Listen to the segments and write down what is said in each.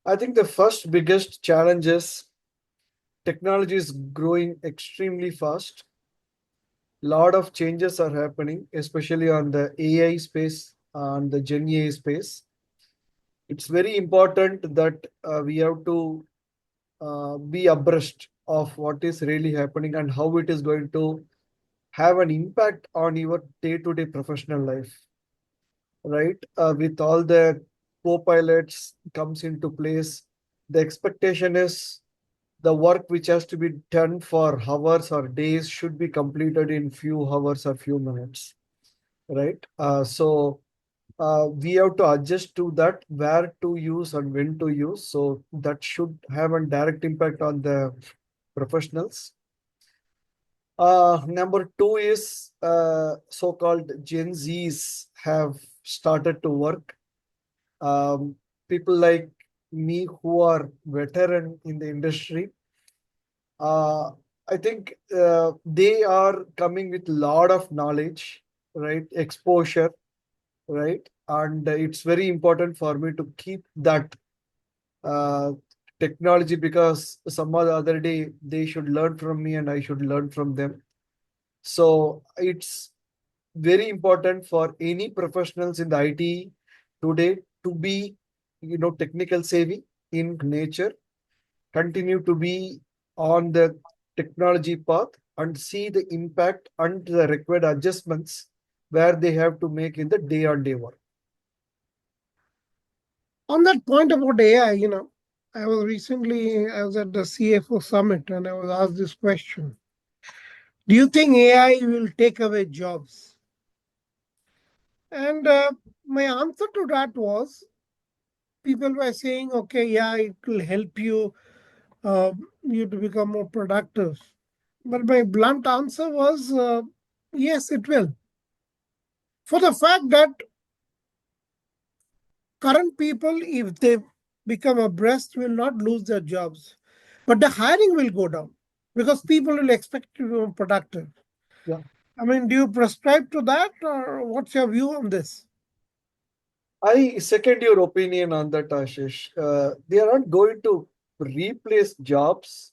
I think the first biggest challenge is technology is growing extremely fast. Lot of changes are happening, especially on the AI space, on the Gen AI space. It's very important that we have to be abreast of what is really happening and how it is going to have an impact on your day-to-day professional life, right? With all the co-pilots comes into place, the expectation is the work which has to be done for hours or days should be completed in few hours or few minutes, right? So we have to adjust to that, where to use and when to use. So that should have a direct impact on the professionals. Number two is so-called Gen Zs have started to work. Um, People like me who are veteran in the industry, uh, I think they are coming with lot of knowledge, right? Exposure, right? And it's very important for me to keep that uh, technology, because some other day they should learn from me and I should learn from them. So it's very important for any professionals in the IT today to be, technical savvy in nature, continue to be on the technology path and see the impact and the required adjustments where they have to make in the day-on-day work. On that point about AI, I was at the CFO summit and I was asked this question. Do you think AI will take away jobs? And my answer to that was people were saying, okay, yeah, it will help uh, you to become more productive. But my blunt answer was, yes, it will. For the fact that current people, if they become abreast, will not lose their jobs. But the hiring will go down because people will expect to be more productive. Yeah. I mean, do you prescribe to that or what's your view on this? I second your opinion on that, Ashish. They are not going to replace jobs.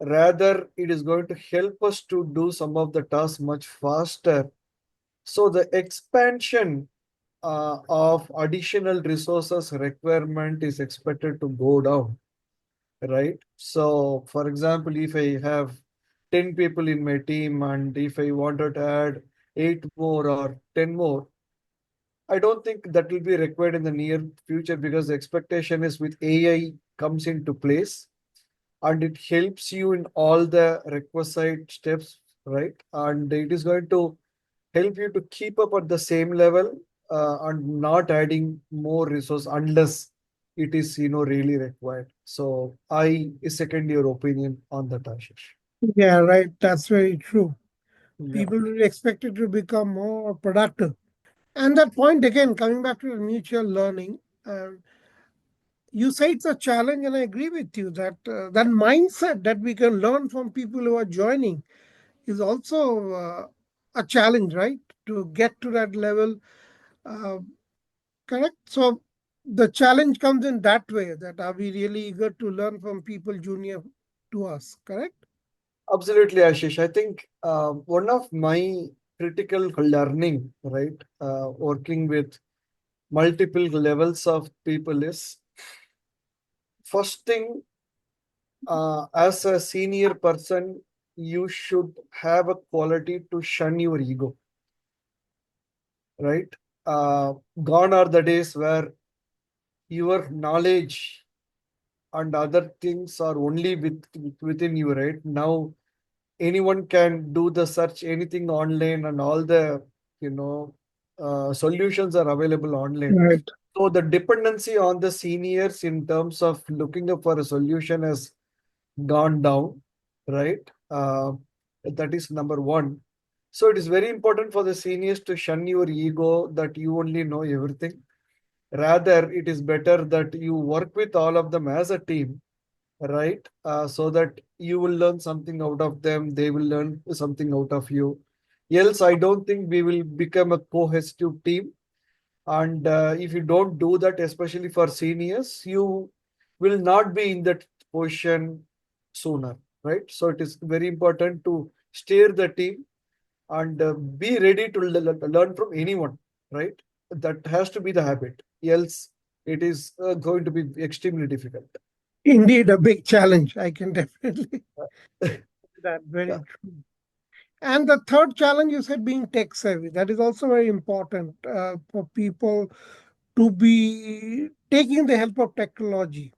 Rather, it is going to help us to do some of the tasks much faster. So the expansion of additional resources requirement is expected to go down, right? So, for example, if I have 10 people in my team and if I wanted to add 8 more or 10 more, I don't think that will be required in the near future, because the expectation is with AI comes into place and it helps you in all the requisite steps, right? And it is going to help you to keep up at the same level and not adding more resource unless it is, really required. So I second your opinion on that, Ashish. Yeah, right. That's very true. Yeah. People will expect it to become more productive. And that point again, coming back to the mutual learning, you say it's a challenge, and I agree with you that that mindset that we can learn from people who are joining is also a challenge, right? To get to that level, uh, correct? So the challenge comes in that way that are we really eager to learn from people junior to us, correct? Absolutely, Ashish. I think one of my critical learning, right, working with multiple levels of people is first thing, as a senior person, you should have a quality to shun your ego, right? Uh, Gone are the days where your knowledge and other things are only within you, right? Now anyone can do the search anything online, and all the you know solutions are available online. Right. So the dependency on the seniors in terms of looking up for a solution has gone down, right? That is number one. So it is very important for the seniors to shun your ego that you only know everything. Rather, it is better that you work with all of them as a team, right? So that you will learn something out of them, they will learn something out of you. Else, I don't think we will become a cohesive team. And if you don't do that, especially for seniors, you will not be in that position sooner, right? So it is very important to steer the team and be ready to learn from anyone, right? That has to be the habit. Else, it is going to be extremely difficult. Indeed, a big challenge. I can definitely Yeah, that very true. And the third challenge you said being tech savvy. That is also very important for people to be taking the help of technology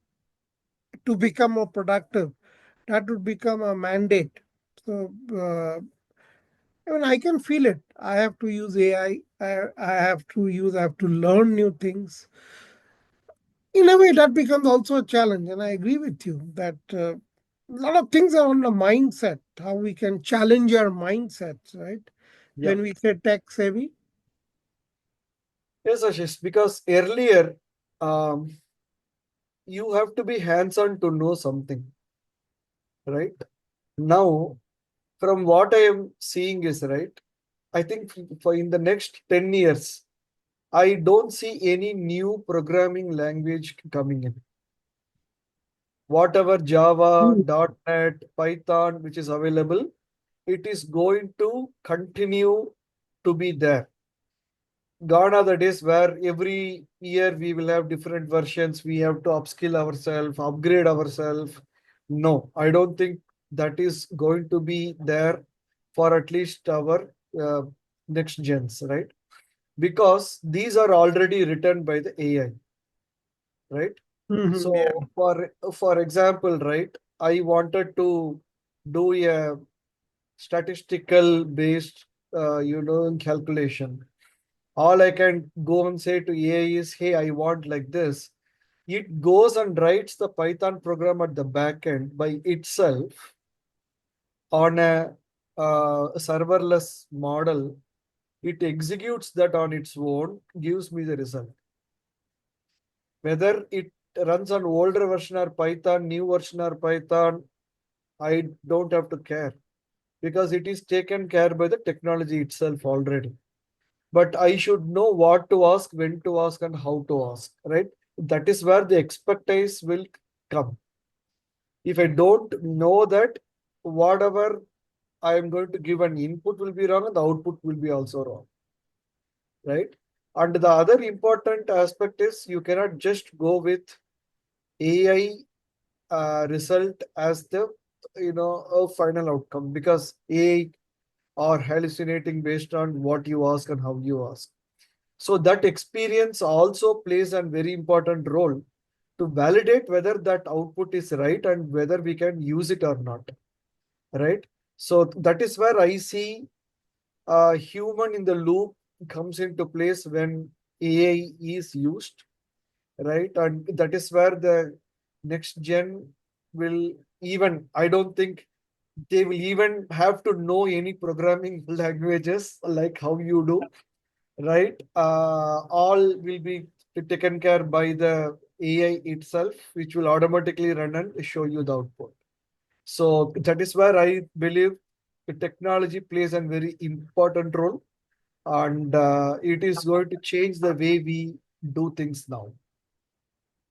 to become more productive. That would become a mandate. So, I mean, I can feel it. I have to use AI. I have to learn new things. In a way, that becomes also a challenge. And I agree with you that a lot of things are on the mindset, how we can challenge our mindsets, right? yeah. When we say tech savvy. Yes, Ashish, because earlier you have to be hands-on to know something, right? Now, from what I am seeing is right. I think for in the next 10 years, I don't see any new programming language coming in. Whatever Java, Mm. .NET, Python, which is available, it is going to continue to be there. Gone are the days where every year we will have different versions. We have to upskill ourselves, upgrade ourselves. No, I don't think that is going to be there for at least our next gens, right? Because these are already written by the AI, right? Mhm, yeah. So for example, right, I wanted to do a statistical based calculation. All I can go and say to AI is, hey, I want like this. It goes and writes the Python program at the back end by itself on a serverless model. It executes that on its own, gives me the result. Whether it runs on older version or Python, new version or Python, I don't have to care because it is taken care by the technology itself already. But I should know what to ask, when to ask, and how to ask, right? That is where the expertise will come. If I don't know that, whatever I am going to give an input will be wrong and the output will be also wrong, right? And the other important aspect is you cannot just go with AI result as the a final outcome because AI are hallucinating based on what you ask and how you ask. So that experience also plays a very important role to validate whether that output is right and whether we can use it or not, right? So that is where I see a human in the loop comes into place when AI is used, right? And that is where the next gen will even, I don't think they will even have to know any programming languages like how you do, right? All will be taken care by the AI itself, which will automatically run and show you the output. So that is where I believe the technology plays a very important role, and it is going to change the way we do things now.